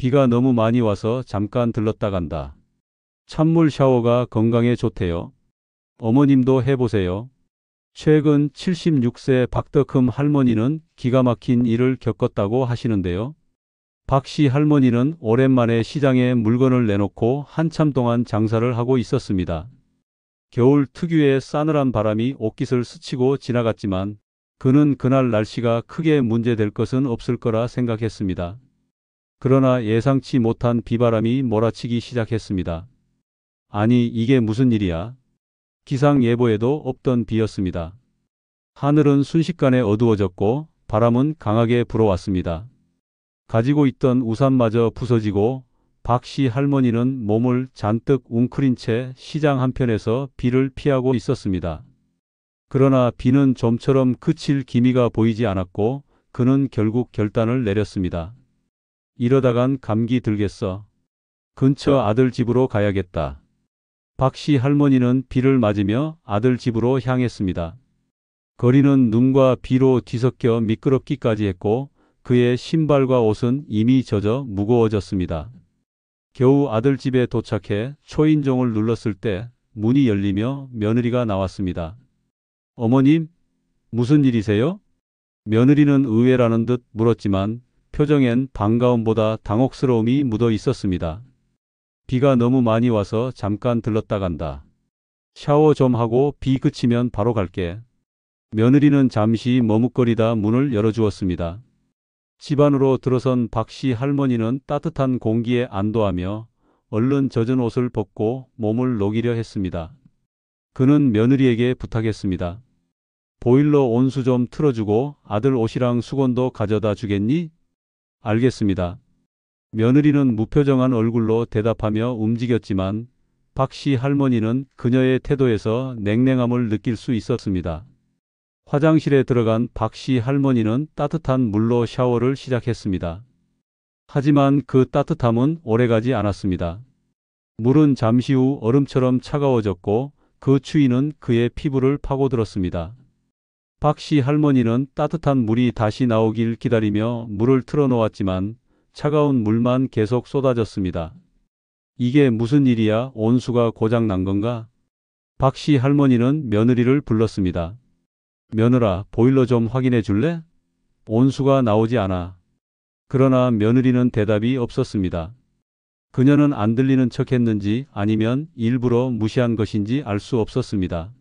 비가 너무 많이 와서 잠깐 들렀다 간다. 찬물 샤워가 건강에 좋대요. 어머님도 해보세요. 최근 76세 박덕흠 할머니는 기가 막힌 일을 겪었다고 하시는데요. 박씨 할머니는 오랜만에 시장에 물건을 내놓고 한참 동안 장사를 하고 있었습니다. 겨울 특유의 싸늘한 바람이 옷깃을 스치고 지나갔지만 그는 그날 날씨가 크게 문제될 것은 없을 거라 생각했습니다. 그러나 예상치 못한 비바람이 몰아치기 시작했습니다. 아니, 이게 무슨 일이야? 기상예보에도 없던 비였습니다. 하늘은 순식간에 어두워졌고 바람은 강하게 불어왔습니다. 가지고 있던 우산마저 부서지고 박씨 할머니는 몸을 잔뜩 웅크린 채 시장 한편에서 비를 피하고 있었습니다. 그러나 비는 좀처럼 그칠 기미가 보이지 않았고 그는 결국 결단을 내렸습니다. 이러다간 감기 들겠어. 근처 아들 집으로 가야겠다. 박씨 할머니는 비를 맞으며 아들 집으로 향했습니다. 거리는 눈과 비로 뒤섞여 미끄럽기까지 했고 그의 신발과 옷은 이미 젖어 무거워졌습니다. 겨우 아들 집에 도착해 초인종을 눌렀을 때 문이 열리며 며느리가 나왔습니다. 어머님, 무슨 일이세요? 며느리는 의외라는 듯 물었지만 표정엔 반가움보다 당혹스러움이 묻어 있었습니다. 비가 너무 많이 와서 잠깐 들렀다 간다. 샤워 좀 하고 비 그치면 바로 갈게. 며느리는 잠시 머뭇거리다 문을 열어주었습니다. 집 안으로 들어선 박씨 할머니는 따뜻한 공기에 안도하며 얼른 젖은 옷을 벗고 몸을 녹이려 했습니다. 그는 며느리에게 부탁했습니다. 보일러 온수 좀 틀어주고 아들 옷이랑 수건도 가져다 주겠니? 알겠습니다. 며느리는 무표정한 얼굴로 대답하며 움직였지만 박씨 할머니는 그녀의 태도에서 냉랭함을 느낄 수 있었습니다. 화장실에 들어간 박씨 할머니는 따뜻한 물로 샤워를 시작했습니다. 하지만 그 따뜻함은 오래가지 않았습니다. 물은 잠시 후 얼음처럼 차가워졌고 그 추위는 그의 피부를 파고들었습니다. 박씨 할머니는 따뜻한 물이 다시 나오길 기다리며 물을 틀어놓았지만 차가운 물만 계속 쏟아졌습니다. 이게 무슨 일이야? 온수가 고장 난 건가? 박씨 할머니는 며느리를 불렀습니다. 며느라, 보일러 좀 확인해 줄래? 온수가 나오지 않아. 그러나 며느리는 대답이 없었습니다. 그녀는 안 들리는 척했는지 아니면 일부러 무시한 것인지 알 수 없었습니다.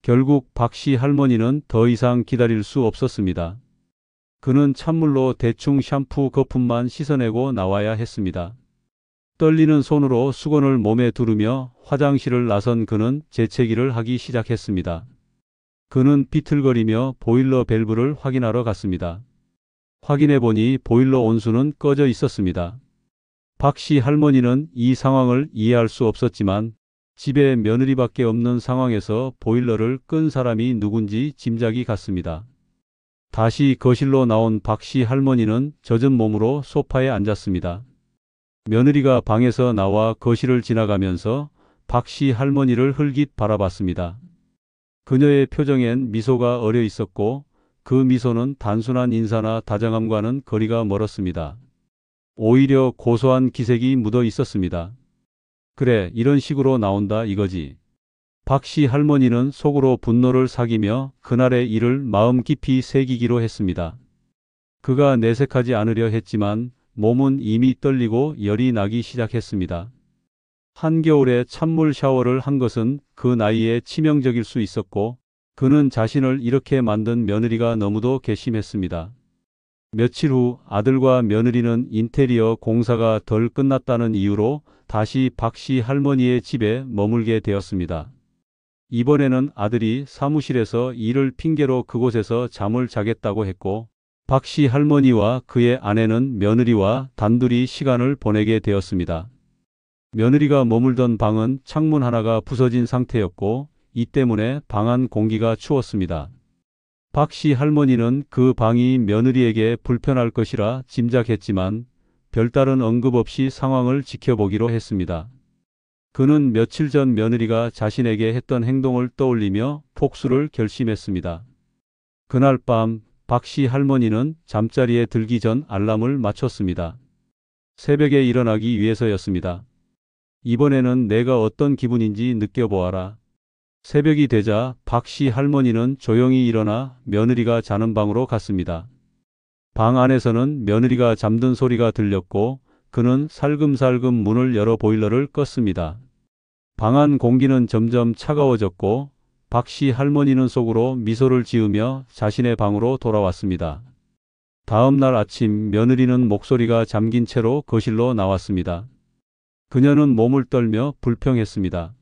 결국 박씨 할머니는 더 이상 기다릴 수 없었습니다. 그는 찬물로 대충 샴푸 거품만 씻어내고 나와야 했습니다. 떨리는 손으로 수건을 몸에 두르며 화장실을 나선 그는 재채기를 하기 시작했습니다. 그는 비틀거리며 보일러 밸브를 확인하러 갔습니다. 확인해보니 보일러 온수는 꺼져 있었습니다. 박씨 할머니는 이 상황을 이해할 수 없었지만 집에 며느리밖에 없는 상황에서 보일러를 끈 사람이 누군지 짐작이 갔습니다. 다시 거실로 나온 박씨 할머니는 젖은 몸으로 소파에 앉았습니다. 며느리가 방에서 나와 거실을 지나가면서 박씨 할머니를 흘깃 바라봤습니다. 그녀의 표정엔 미소가 어려 있었고 그 미소는 단순한 인사나 다정함과는 거리가 멀었습니다. 오히려 고소한 기색이 묻어 있었습니다. 그래, 이런 식으로 나온다 이거지. 박씨 할머니는 속으로 분노를 사기며 그날의 일을 마음 깊이 새기기로 했습니다. 그가 내색하지 않으려 했지만 몸은 이미 떨리고 열이 나기 시작했습니다. 한겨울에 찬물 샤워를 한 것은 그 나이에 치명적일 수 있었고 그는 자신을 이렇게 만든 며느리가 너무도 괘씸했습니다. 며칠 후 아들과 며느리는 인테리어 공사가 덜 끝났다는 이유로 다시 박씨 할머니의 집에 머물게 되었습니다. 이번에는 아들이 사무실에서 일을 핑계로 그곳에서 잠을 자겠다고 했고 박씨 할머니와 그의 아내는 며느리와 단둘이 시간을 보내게 되었습니다. 며느리가 머물던 방은 창문 하나가 부서진 상태였고 이 때문에 방 안 공기가 추웠습니다. 박씨 할머니는 그 방이 며느리에게 불편할 것이라 짐작했지만 별다른 언급 없이 상황을 지켜보기로 했습니다. 그는 며칠 전 며느리가 자신에게 했던 행동을 떠올리며 복수를 결심했습니다. 그날 밤 박씨 할머니는 잠자리에 들기 전 알람을 맞췄습니다. 새벽에 일어나기 위해서였습니다. 이번에는 내가 어떤 기분인지 느껴보아라. 새벽이 되자 박씨 할머니는 조용히 일어나 며느리가 자는 방으로 갔습니다. 방 안에서는 며느리가 잠든 소리가 들렸고 그는 살금살금 문을 열어 보일러를 껐습니다. 방 안 공기는 점점 차가워졌고 박씨 할머니는 속으로 미소를 지으며 자신의 방으로 돌아왔습니다. 다음 날 아침 며느리는 목소리가 잠긴 채로 거실로 나왔습니다. 그녀는 몸을 떨며 불평했습니다.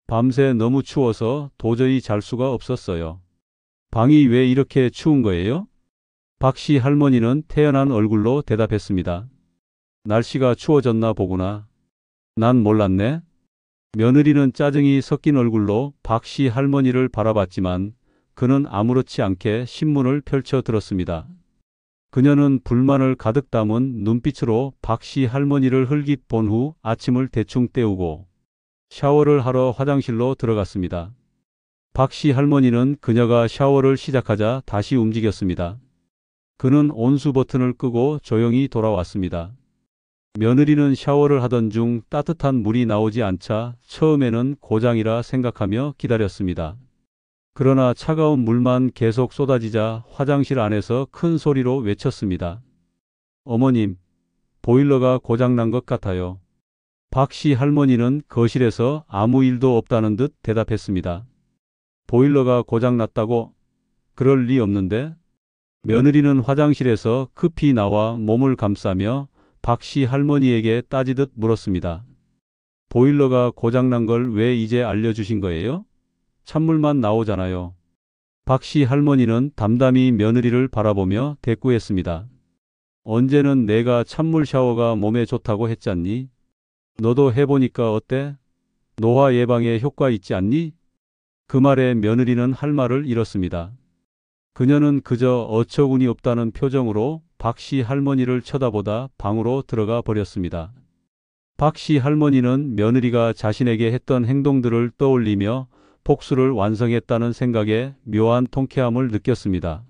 밤새 너무 추워서 도저히 잘 수가 없었어요. 방이 왜 이렇게 추운 거예요? 박씨 할머니는 태연한 얼굴로 대답했습니다. 날씨가 추워졌나 보구나. 난 몰랐네. 며느리는 짜증이 섞인 얼굴로 박씨 할머니를 바라봤지만 그는 아무렇지 않게 신문을 펼쳐 들었습니다. 그녀는 불만을 가득 담은 눈빛으로 박씨 할머니를 흘깃 본 후 아침을 대충 때우고 샤워를 하러 화장실로 들어갔습니다. 박씨 할머니는 그녀가 샤워를 시작하자 다시 움직였습니다. 그는 온수 버튼을 끄고 조용히 돌아왔습니다. 며느리는 샤워를 하던 중 따뜻한 물이 나오지 않자 처음에는 고장이라 생각하며 기다렸습니다. 그러나 차가운 물만 계속 쏟아지자 화장실 안에서 큰 소리로 외쳤습니다. 어머님, 보일러가 고장난 것 같아요. 박씨 할머니는 거실에서 아무 일도 없다는 듯 대답했습니다. 보일러가 고장났다고? 그럴 리 없는데? 며느리는 화장실에서 급히 나와 몸을 감싸며 박씨 할머니에게 따지듯 물었습니다. 보일러가 고장난 걸 왜 이제 알려주신 거예요? 찬물만 나오잖아요. 박씨 할머니는 담담히 며느리를 바라보며 대꾸했습니다. 언제는 내가 찬물 샤워가 몸에 좋다고 했잖니? 너도 해보니까 어때? 노화 예방에 효과 있지 않니? 그 말에 며느리는 할 말을 잃었습니다. 그녀는 그저 어처구니 없다는 표정으로 박씨 할머니를 쳐다보다 방으로 들어가 버렸습니다. 박씨 할머니는 며느리가 자신에게 했던 행동들을 떠올리며 복수를 완성했다는 생각에 묘한 통쾌함을 느꼈습니다.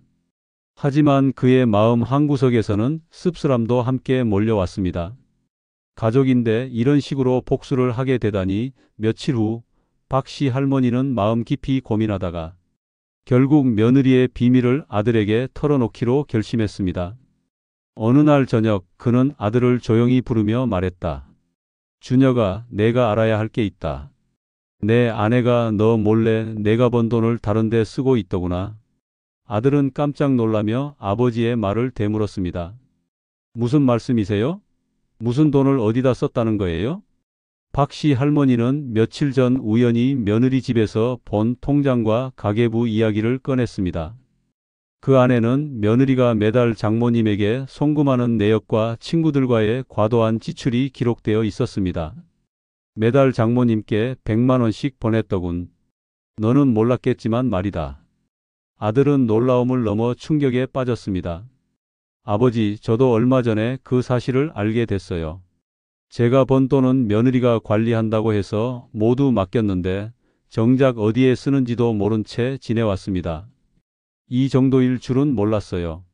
하지만 그의 마음 한구석에서는 씁쓸함도 함께 몰려왔습니다. 가족인데 이런 식으로 복수를 하게 되다니. 며칠 후 박씨 할머니는 마음 깊이 고민하다가 결국 며느리의 비밀을 아들에게 털어놓기로 결심했습니다. 어느 날 저녁 그는 아들을 조용히 부르며 말했다. 준혁아, 내가 알아야 할 게 있다. 내 아내가 너 몰래 내가 번 돈을 다른 데 쓰고 있더구나. 아들은 깜짝 놀라며 아버지의 말을 되물었습니다. 무슨 말씀이세요? 무슨 돈을 어디다 썼다는 거예요? 박씨 할머니는 며칠 전 우연히 며느리 집에서 본 통장과 가계부 이야기를 꺼냈습니다. 그 안에는 며느리가 매달 장모님에게 송금하는 내역과 친구들과의 과도한 지출이 기록되어 있었습니다. 매달 장모님께 100만 원씩 보냈더군. 너는 몰랐겠지만 말이다. 아들은 놀라움을 넘어 충격에 빠졌습니다. 아버지, 저도 얼마 전에 그 사실을 알게 됐어요. 제가 번 돈은 며느리가 관리한다고 해서 모두 맡겼는데 정작 어디에 쓰는지도 모른 채 지내왔습니다. 이 정도일 줄은 몰랐어요.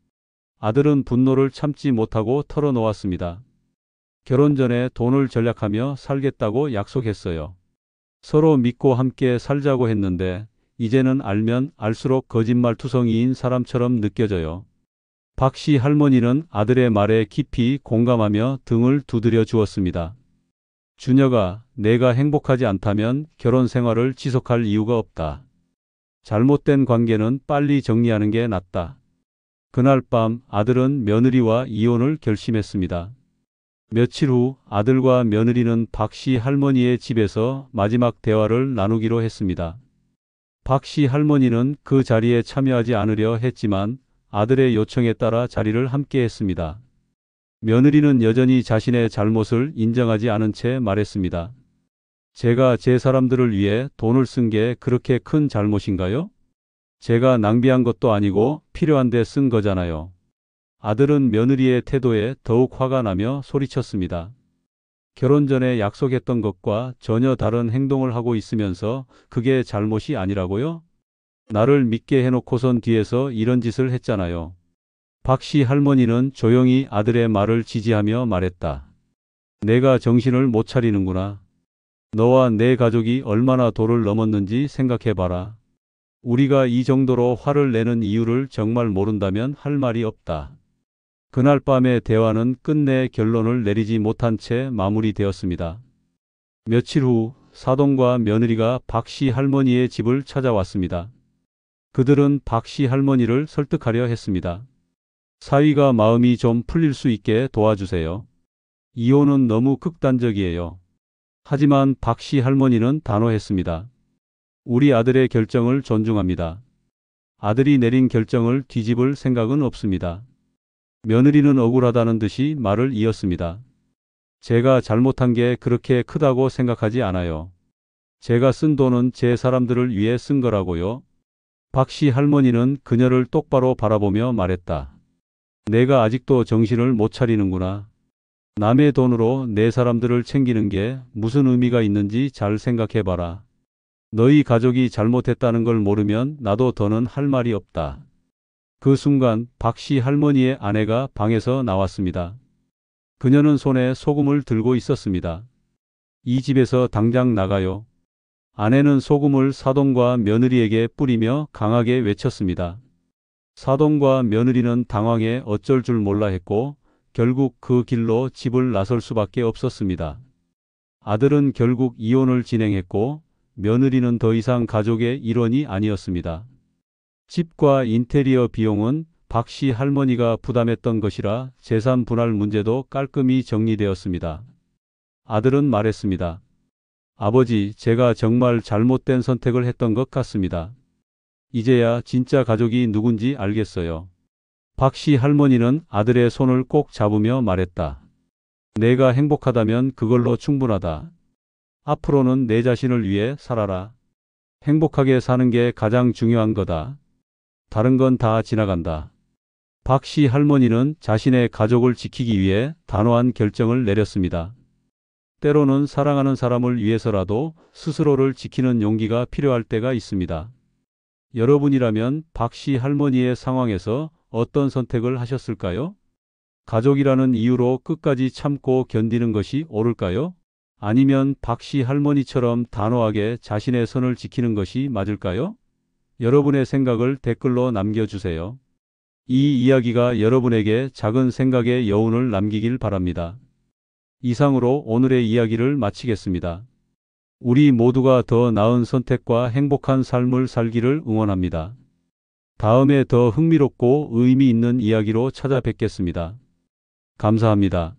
아들은 분노를 참지 못하고 털어놓았습니다. 결혼 전에 돈을 절약하며 살겠다고 약속했어요. 서로 믿고 함께 살자고 했는데 이제는 알면 알수록 거짓말투성이인 사람처럼 느껴져요. 박씨 할머니는 아들의 말에 깊이 공감하며 등을 두드려 주었습니다. 준혁아, 내가 행복하지 않다면 결혼 생활을 지속할 이유가 없다. 잘못된 관계는 빨리 정리하는 게 낫다. 그날 밤 아들은 며느리와 이혼을 결심했습니다. 며칠 후 아들과 며느리는 박씨 할머니의 집에서 마지막 대화를 나누기로 했습니다. 박씨 할머니는 그 자리에 참여하지 않으려 했지만 아들의 요청에 따라 자리를 함께 했습니다. 며느리는 여전히 자신의 잘못을 인정하지 않은 채 말했습니다. 제가 제 사람들을 위해 돈을 쓴 게 그렇게 큰 잘못인가요? 제가 낭비한 것도 아니고 필요한데 쓴 거잖아요. 아들은 며느리의 태도에 더욱 화가 나며 소리쳤습니다. 결혼 전에 약속했던 것과 전혀 다른 행동을 하고 있으면서 그게 잘못이 아니라고요? 나를 믿게 해놓고선 뒤에서 이런 짓을 했잖아요. 박씨 할머니는 조용히 아들의 말을 지지하며 말했다. 내가 정신을 못 차리는구나. 너와 내 가족이 얼마나 도를 넘었는지 생각해봐라. 우리가 이 정도로 화를 내는 이유를 정말 모른다면 할 말이 없다. 그날 밤의 대화는 끝내 결론을 내리지 못한 채 마무리되었습니다. 며칠 후 사돈과 며느리가 박씨 할머니의 집을 찾아왔습니다. 그들은 박씨 할머니를 설득하려 했습니다. 사위가 마음이 좀 풀릴 수 있게 도와주세요. 이혼은 너무 극단적이에요. 하지만 박씨 할머니는 단호했습니다. 우리 아들의 결정을 존중합니다. 아들이 내린 결정을 뒤집을 생각은 없습니다. 며느리는 억울하다는 듯이 말을 이었습니다. 제가 잘못한 게 그렇게 크다고 생각하지 않아요. 제가 쓴 돈은 제 사람들을 위해 쓴 거라고요. 박씨 할머니는 그녀를 똑바로 바라보며 말했다. 내가 아직도 정신을 못 차리는구나. 남의 돈으로 내 사람들을 챙기는 게 무슨 의미가 있는지 잘 생각해봐라. 너희 가족이 잘못했다는 걸 모르면 나도 더는 할 말이 없다. 그 순간 박씨 할머니의 아내가 방에서 나왔습니다. 그녀는 손에 소금을 들고 있었습니다. 이 집에서 당장 나가요. 아내는 소금을 사돈과 며느리에게 뿌리며 강하게 외쳤습니다. 사돈과 며느리는 당황해 어쩔 줄 몰라 했고 결국 그 길로 집을 나설 수밖에 없었습니다. 아들은 결국 이혼을 진행했고 며느리는 더 이상 가족의 일원이 아니었습니다. 집과 인테리어 비용은 박씨 할머니가 부담했던 것이라 재산 분할 문제도 깔끔히 정리되었습니다. 아들은 말했습니다. 아버지, 제가 정말 잘못된 선택을 했던 것 같습니다. 이제야 진짜 가족이 누군지 알겠어요. 박씨 할머니는 아들의 손을 꼭 잡으며 말했다. 내가 행복하다면 그걸로 충분하다. 앞으로는 내 자신을 위해 살아라. 행복하게 사는 게 가장 중요한 거다. 다른 건 다 지나간다. 박씨 할머니는 자신의 가족을 지키기 위해 단호한 결정을 내렸습니다. 때로는 사랑하는 사람을 위해서라도 스스로를 지키는 용기가 필요할 때가 있습니다. 여러분이라면 박씨 할머니의 상황에서 어떤 선택을 하셨을까요? 가족이라는 이유로 끝까지 참고 견디는 것이 옳을까요? 아니면 박씨 할머니처럼 단호하게 자신의 선을 지키는 것이 맞을까요? 여러분의 생각을 댓글로 남겨주세요. 이 이야기가 여러분에게 작은 생각의 여운을 남기길 바랍니다. 이상으로 오늘의 이야기를 마치겠습니다. 우리 모두가 더 나은 선택과 행복한 삶을 살기를 응원합니다. 다음에 더 흥미롭고 의미 있는 이야기로 찾아뵙겠습니다. 감사합니다.